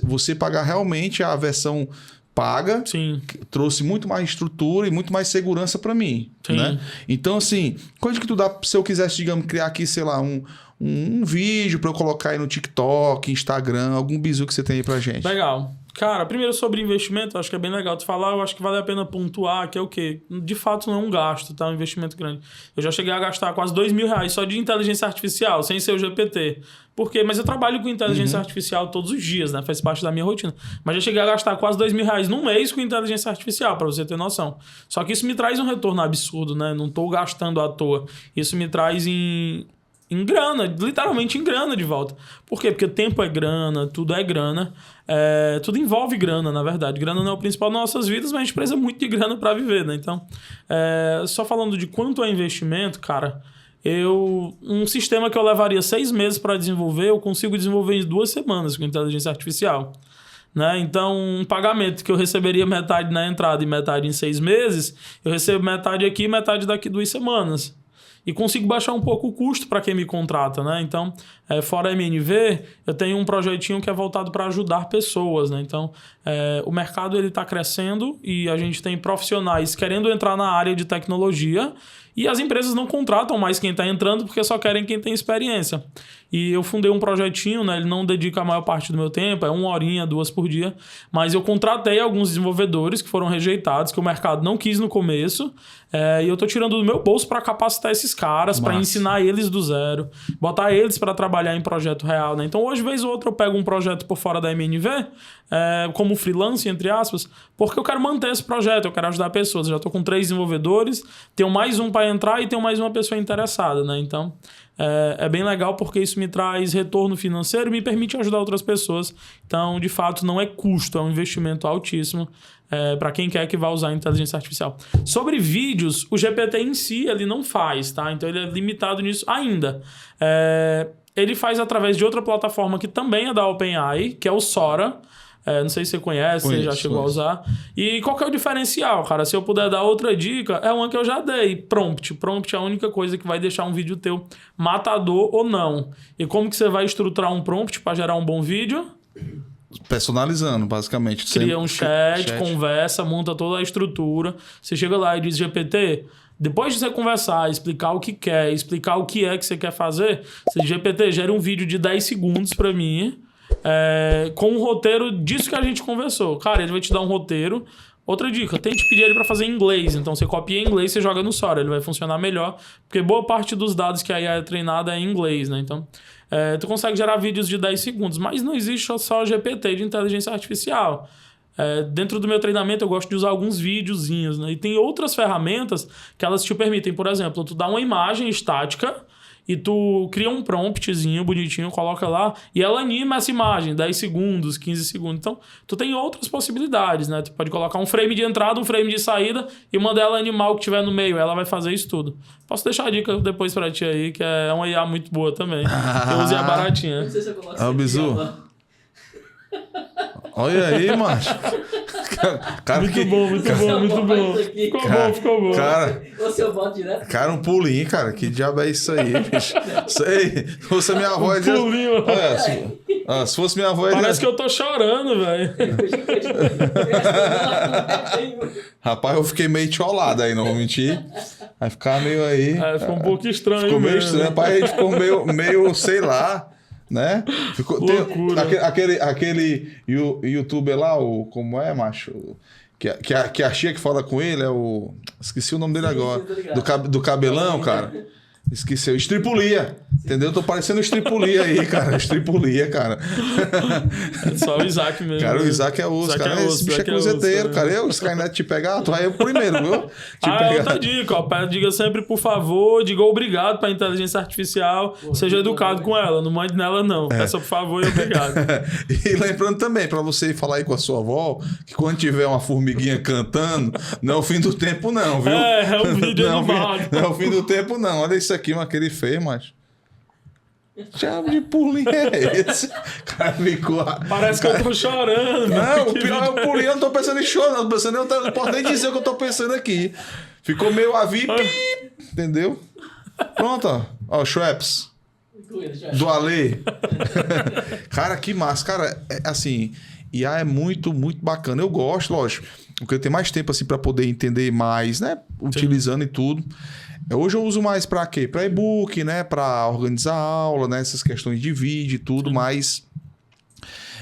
Você pagar realmente a versão paga, Sim. trouxe muito mais estrutura e muito mais segurança para mim. Sim. Né? Então, assim, quanto que tu dá, se eu quisesse, digamos, criar aqui, sei lá, um vídeo para eu colocar aí no TikTok, Instagram, algum bizu que você tem aí pra gente? Legal. Cara, primeiro sobre investimento, acho que é bem legal tu falar, eu acho que vale a pena pontuar, que é o quê? De fato não é um gasto, tá? Um investimento grande. Eu já cheguei a gastar quase R$2.000 só de inteligência artificial, sem ser o GPT. Por quê? Mas eu trabalho com inteligência artificial todos os dias, né? Faz parte da minha rotina. Mas já cheguei a gastar quase R$2.000 num mês com inteligência artificial, pra você ter noção. Só que isso me traz um retorno absurdo, né? Não tô gastando à toa. Isso me traz em grana, literalmente em grana de volta. Por quê? Porque tempo é grana, tudo é grana. Tudo envolve grana, na verdade. Grana não é o principal das nossas vidas, mas a gente precisa muito de grana para viver, né? Então, só falando de quanto é investimento, cara, um sistema que eu levaria 6 meses para desenvolver, eu consigo desenvolver em 2 semanas com inteligência artificial. Né? Então, um pagamento que eu receberia metade na entrada e metade em 6 meses, eu recebo metade aqui e metade daqui 2 semanas. E consigo baixar um pouco o custo para quem me contrata, né? Então, fora a MNV, eu tenho um projetinho que é voltado para ajudar pessoas, né? Então, o mercado está crescendo e a gente tem profissionais querendo entrar na área de tecnologia e as empresas não contratam mais quem está entrando porque só querem quem tem experiência. E eu fundei um projetinho, né? Ele não dedica a maior parte do meu tempo, 1 horinha, 2 por dia, mas eu contratei alguns desenvolvedores que foram rejeitados, que o mercado não quis no começo, e eu tô tirando do meu bolso para capacitar esses caras, para ensinar eles do zero, botar eles para trabalhar em projeto real, né? Então, hoje, vez ou outra, eu pego um projeto por fora da MNV, como freelance, entre aspas, porque eu quero manter esse projeto, eu quero ajudar pessoas. Eu já tô com 3 desenvolvedores, tenho mais um para entrar e tenho mais uma pessoa interessada, né? Então, é bem legal porque isso me traz retorno financeiro e me permite ajudar outras pessoas. Então, de fato, não é custo, é um investimento altíssimo para quem quer que vá usar a inteligência artificial. Sobre vídeos, o GPT em si, ele não faz, tá? Então, ele é limitado nisso ainda. Ele faz através de outra plataforma que também é da OpenAI, que é o Sora. Não sei se você conhece, você já chegou a usar. E qual que é o diferencial, cara? Se eu puder dar outra dica, é uma que eu já dei. Prompt. Prompt é a única coisa que vai deixar um vídeo teu matador ou não. E como que você vai estruturar um prompt para gerar um bom vídeo? Personalizando, basicamente. Cria um chat, conversa, monta toda a estrutura. Você chega lá e diz, GPT, depois de você conversar, explicar o que quer, explicar o que é que você quer fazer, você diz, GPT, gera um vídeo de 10 segundos pra mim, com um roteiro disso que a gente conversou. Cara, ele vai te dar um roteiro. Outra dica, tente pedir ele para fazer em inglês. Então, você copia em inglês e você joga no Sora. Ele vai funcionar melhor, porque boa parte dos dados que a IA é treinada é em inglês, né? Então, tu consegue gerar vídeos de 10 segundos. Mas não existe só GPT de inteligência artificial. Dentro do meu treinamento, eu gosto de usar alguns videozinhos, né? E tem outras ferramentas que elas te permitem. Por exemplo, tu dá uma imagem estática e tu cria um promptzinho bonitinho, coloca lá e ela anima essa imagem, 10 segundos, 15 segundos. Então, tu tem outras possibilidades, né? Tu pode colocar um frame de entrada, um frame de saída e mandar ela animar o que tiver no meio. Ela vai fazer isso tudo. Posso deixar a dica depois pra ti aí, que é uma IA muito boa também. Eu usei a baratinha. Não sei se eu coloco o bizu. Olha aí, macho. Cara, muito bom. Ficou bom. Cara, você eu boto direto. Cara, um pulinho, cara. Que diabo é isso aí, bicho? Isso aí. Se fosse minha avó... pulinho. Olha, se fosse minha avó... Parece que eu tô chorando, velho. Rapaz, eu fiquei meio tcholado aí, não vou mentir. Aí ficava meio aí... ficou um pouco estranho. Ficou meio estranho. Rapaz, a gente ficou meio, sei lá... Né? Aquele youtuber lá, como é, macho? Que a Chia que fala com ele é o... Esqueci o nome dele agora. Do cabelão, cara. Esqueceu. Estripulia. Entendeu? Tô parecendo Estripulia aí, cara. Estripulia, cara. É só o Isaac mesmo. Cara, o Isaac é osso, cara. Esse bicho é cruzeteiro, cara. Eu, Skynet te pegar, tu vai eu primeiro, viu? Outra dica, ó. Diga sempre, por favor, diga obrigado pra inteligência artificial. Seja educado com ela. Não mande nela, não. Peça por favor e obrigado. E lembrando também, pra você falar aí com a sua avó, que quando tiver uma formiguinha cantando, não é o fim do tempo, não, viu? É um vídeo animado. Não é o fim do tempo, não. Olha isso aqui, mas que ele fez, mas... Diabo de pulinho é esse? Cara, ficou... Parece que eu tô chorando. Não, o pior é o pulinho. Eu não tô pensando em chorar, não. Eu não posso nem dizer o que eu tô pensando aqui. Ficou meio entendeu? Pronto, ó. Schweppes. Do Ale. Cara, que massa. Cara, assim... IA é muito, muito bacana. Eu gosto, lógico. Porque eu tenho mais tempo, assim, pra poder entender mais, né? Utilizando e tudo. Hoje eu uso mais para quê? Para e-book, né? Para organizar a aula, né? Essas questões de vídeo e tudo, mas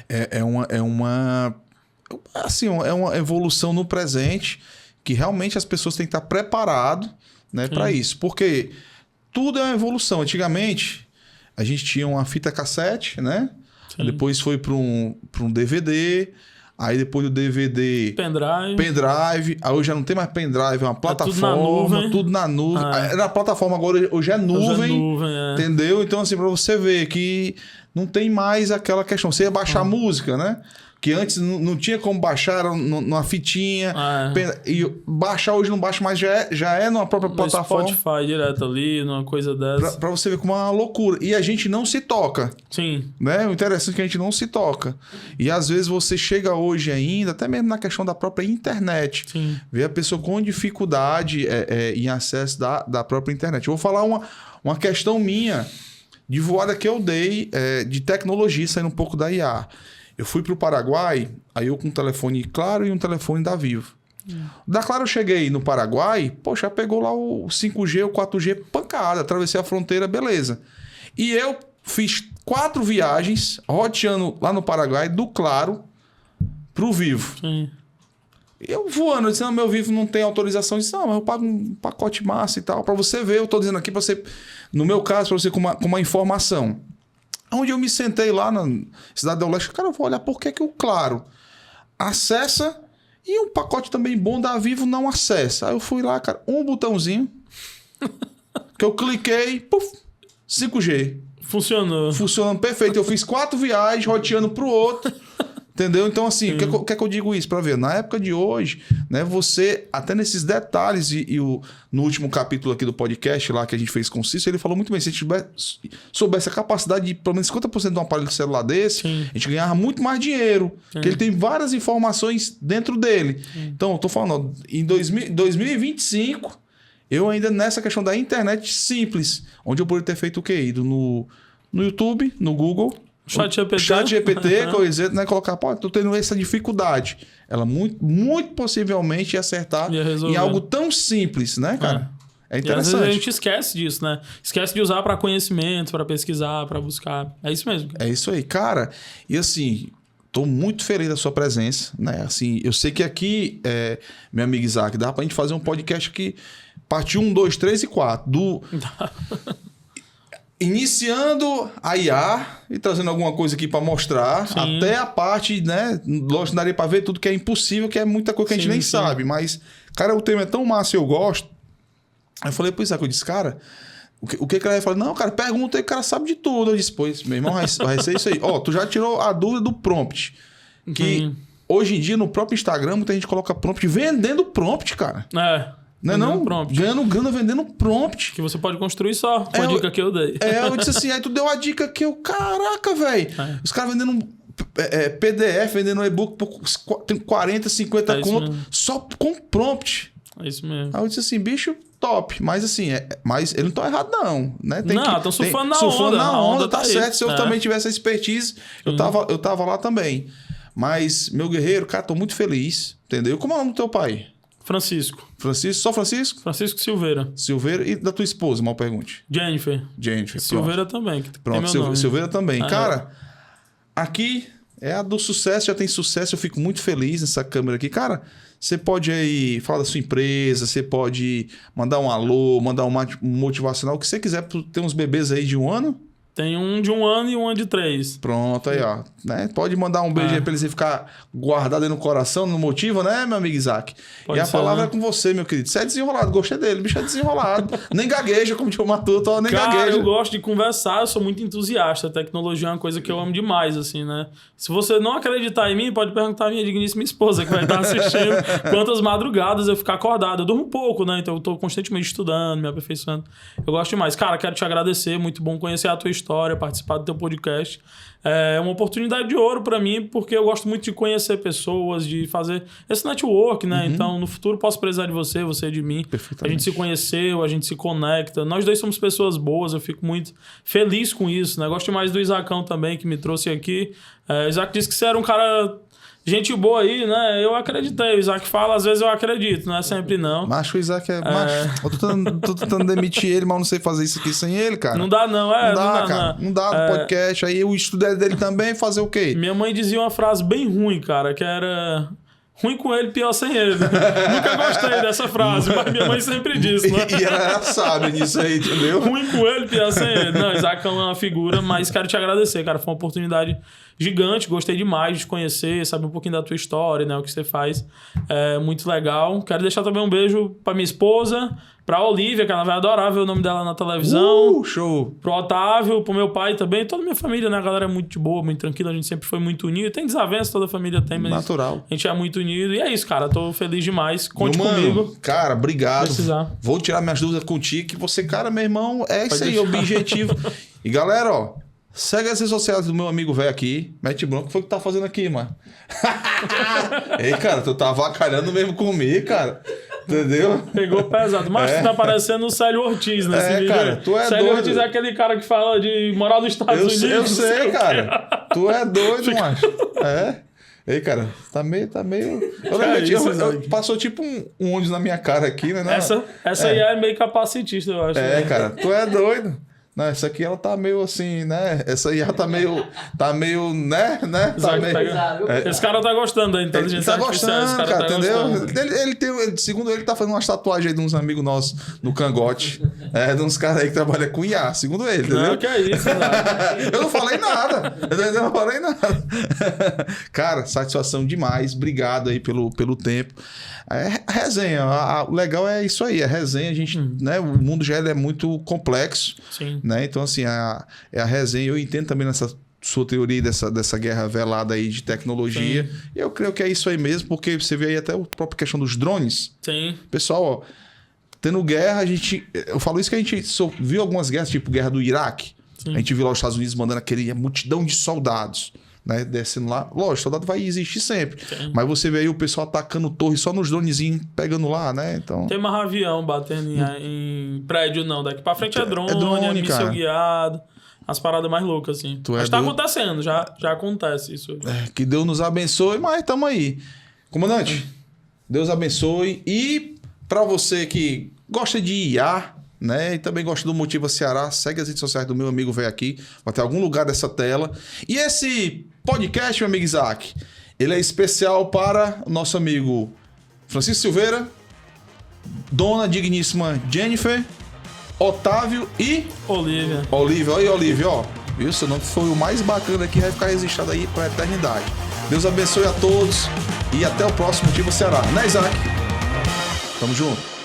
é uma evolução no presente que realmente as pessoas têm que estar preparadas, né, para isso. Porque tudo é uma evolução. Antigamente, a gente tinha uma fita cassete, né? Sim. Depois foi para um DVD... Aí depois do DVD... Pendrive. Aí hoje já não tem mais pendrive, é uma plataforma. Tudo na nuvem. Era a plataforma, agora hoje é nuvem. Entendeu? Então, assim, pra você ver que não tem mais aquela questão. Você ia baixar música, né? Que antes não tinha como baixar, era numa fitinha. E baixar hoje não baixa mais, já é numa própria plataforma. Spotify direto ali, numa coisa dessa. Pra você ver como é uma loucura. E a gente não se toca. Sim. Né? O interessante é que a gente não se toca. E às vezes você chega hoje ainda, até mesmo na questão da própria internet. Sim. Vê a pessoa com dificuldade em acesso da própria internet. Eu vou falar uma questão minha de voada que eu dei de tecnologia, saindo um pouco da IA. Eu fui para o Paraguai, aí eu com um telefone Claro e um telefone da Vivo. Da Claro eu cheguei no Paraguai, poxa, pegou lá o 5G, o 4G, pancada, atravessei a fronteira, beleza. E eu fiz 4 viagens, roteando lá no Paraguai, do Claro pro Vivo. Sim. Eu voando, eu disse, não, meu Vivo não tem autorização. Eu disse, não, mas eu pago um pacote massa e tal. Para você ver, eu tô dizendo aqui para você, no meu caso, para você com uma informação. Onde eu me sentei lá na Cidade do Leste, cara, eu vou olhar por que o Claro acessa e um pacote também bom da Vivo não acessa. Aí eu fui lá, cara, um botãozinho que eu cliquei, puf, 5G. Funcionando perfeito. Eu fiz 4 viagens, roteando pro outro. Entendeu? Então, assim, o que é que eu digo isso? Pra ver, na época de hoje, né, você, até nesses detalhes, no último capítulo aqui do podcast, lá que a gente fez com o Cícero, ele falou muito bem, se a gente soubesse a capacidade de pelo menos 50% de um aparelho celular desse, a gente ganhava muito mais dinheiro, porque ele tem várias informações dentro dele. Então, eu tô falando, ó, em 2025, eu ainda nessa questão da internet simples, onde eu poderia ter feito o quê? Ido no YouTube, no Google, Chat GPT, coisa, né? Colocar, pô, tô tendo essa dificuldade. Ela muito possivelmente ia acertar em algo tão simples, né, cara? É interessante. E às vezes a gente esquece disso, né? Esquece de usar para conhecimento, para pesquisar, para buscar. É isso mesmo. É isso aí, cara. E assim, tô muito feliz da sua presença, né? Assim, eu sei que aqui, meu amigo Isaac, dá pra gente fazer um podcast aqui, parte 1, 2, 3 e 4, iniciando a IA e trazendo alguma coisa aqui para mostrar, até a parte, né? Lógico, daria para ver tudo que é impossível, que é muita coisa que a gente nem sabe. Mas, cara, o tema é tão massa e eu gosto. Aí eu falei, pois é, eu disse, cara, o que ela vai falar? Não, cara, pergunta aí, o cara sabe de tudo. Eu disse, pois, meu irmão, vai ser isso aí. Ó, tu já tirou a dúvida do prompt. Que hoje em dia, no próprio Instagram, muita gente coloca prompt vendendo prompt, cara. Não? Prompt. Ganhando grana vendendo prompt. Que você pode construir só com a dica que eu dei. Eu disse assim, aí tu deu a dica que eu... Caraca, velho. Os caras vendendo PDF, vendendo e-book por 40, 50 conto, só com prompt. É isso mesmo. Aí eu disse assim, bicho, top. Mas assim, mas ele não tá errado não, né? Estão surfando na onda. A onda tá aí. certo. Se eu também tivesse essa expertise, eu tava lá também. Mas, meu guerreiro, cara, tô muito feliz, entendeu? Como é o nome do teu pai? Francisco? Só Francisco? Francisco Silveira. E da tua esposa, mal pergunte? Jennifer. Silveira também. Pronto, Silveira também. Cara, aqui é a do sucesso, já tem sucesso, eu fico muito feliz nessa câmera aqui. Cara, você pode aí falar da sua empresa, você pode mandar um alô, mandar um motivacional, o que você quiser. Tem uns bebês aí de 1 ano? Tem um de 1 ano e um de 3. Pronto, aí, ó. Né? Pode mandar um beijo aí pra ele ficar guardado aí no coração, no motivo, né, meu amigo Isaac? Pode e a ser, palavra né? é com você, meu querido. Você é desenrolado, gostei dele. O bicho é desenrolado. Nem gagueja, como tinha o Matuto, nem Cara, gagueja. eu gosto de conversar, eu sou muito entusiasta. A tecnologia é uma coisa que eu amo demais, assim, né? Se você não acreditar em mim, pode perguntar à minha digníssima esposa, que vai estar assistindo quantas madrugadas eu ficar acordado. Eu durmo pouco, né? Então eu tô constantemente estudando, me aperfeiçoando. Eu gosto demais. Cara, quero te agradecer. Muito bom conhecer a tua história, participar do teu podcast. É uma oportunidade de ouro para mim, porque eu gosto muito de conhecer pessoas, de fazer esse network, né? Então, no futuro posso precisar de você, você de mim. A gente se conheceu, a gente se conecta. Nós dois somos pessoas boas, eu fico muito feliz com isso, né? Gosto demais do Isacão também, que me trouxe aqui. Isaac disse que você era um cara... gente boa aí, né? Eu acreditei. O Isaac fala, às vezes eu acredito, não é sempre não. Macho, o Isaac é macho. Eu tô tentando demitir ele, mas eu não sei fazer isso aqui sem ele, cara. Não dá, não. Não dá, cara. Não dá no podcast. Aí o estudo é dele também, fazer o quê? Minha mãe dizia uma frase bem ruim, cara, que era... ruim com ele, pior sem ele. Nunca gostei dessa frase, mas minha mãe sempre disse, né? E ela sabe disso aí, entendeu? Ruim com ele, pior sem ele. Não, Isaac é uma figura, mas quero te agradecer, cara. Foi uma oportunidade gigante, gostei demais de te conhecer, saber um pouquinho da tua história, né? O que você faz. É muito legal. Quero deixar também um beijo pra minha esposa, pra Olivia, que ela vai adorar ver o nome dela na televisão. Show! Pro Otávio, pro meu pai também. Toda a minha família, né? A galera é muito de boa, muito tranquila. A gente sempre foi muito unido. Tem desavenças, toda a família tem, mas natural. A gente é muito unido. E é isso, cara. Tô feliz demais. Conte meu comigo. Mano, cara, obrigado. Precisar. Vou tirar minhas dúvidas contigo, que você, cara, meu irmão, é isso aí, objetivo. E galera, ó, segue as redes sociais do meu amigo velho aqui. Mete bronca, o que foi que tá fazendo aqui, mano? Ei, cara, tu tá avacalhando mesmo comigo, cara. Entendeu? Pegou pesado. Mas tu tá parecendo o Célio Ortiz nesse vídeo. Cara, tu é Célio doido. Ortiz é aquele cara que fala de moral dos Estados Unidos. Eu sei, cara. Tu é doido, macho. Ei, cara, tá meio... Passou tipo um ônibus na minha cara aqui, né? Essa aí é meio capacitista, eu acho. Cara, tu é doido. Não, essa aqui ela tá meio assim, né? Essa aí ela tá meio, né? Tá meio... Esse cara tá gostando da inteligência artificial. Esse cara tá entendeu? Ele tem, segundo ele, tá fazendo umas tatuagens aí de uns amigos nossos no cangote. De uns caras aí que trabalham com IA, segundo ele, entendeu? Não, que é isso, cara. Eu não falei nada. Cara, satisfação demais. Obrigado aí pelo tempo. Resenha. O legal é isso aí. A resenha, a gente, né? O mundo já é muito complexo. Sim. Né? Então, assim, a resenha, eu entendo também nessa sua teoria dessa guerra velada aí de tecnologia. Sim. E eu creio que é isso aí mesmo, porque você vê aí até a própria questão dos drones. Sim. Pessoal, ó, tendo guerra, eu falo isso que a gente viu algumas guerras, tipo guerra do Iraque. Sim. A gente viu lá os Estados Unidos mandando aquele multidão de soldados, né, descendo lá. Lógico, soldado vai existir sempre. Sim. Mas você vê aí o pessoal atacando torre só nos dronezinhos, pegando lá, né? Então... Tem mais avião batendo em prédio, não. Daqui pra frente é drone míssil guiado. as paradas mais loucas, assim. Mas tá acontecendo, já acontece isso. Que Deus nos abençoe, mas tamo aí. Comandante, Deus abençoe. E pra você que gosta de IA, né, e também gosta do Motiva Ceará, segue as redes sociais do meu amigo Velho Aqui, vai ter algum lugar dessa tela. E esse podcast, meu amigo Isaac, ele é especial para o nosso amigo Francisco Silveira, Dona Digníssima Jennifer, Otávio e... Olívia. Olívia, olha aí, Olívia, ó. Viu? Seu nome foi o mais bacana aqui, vai ficar registrado aí pra eternidade. Deus abençoe a todos e até o próximo Motiva Ceará. Né, Isaac? Tamo junto.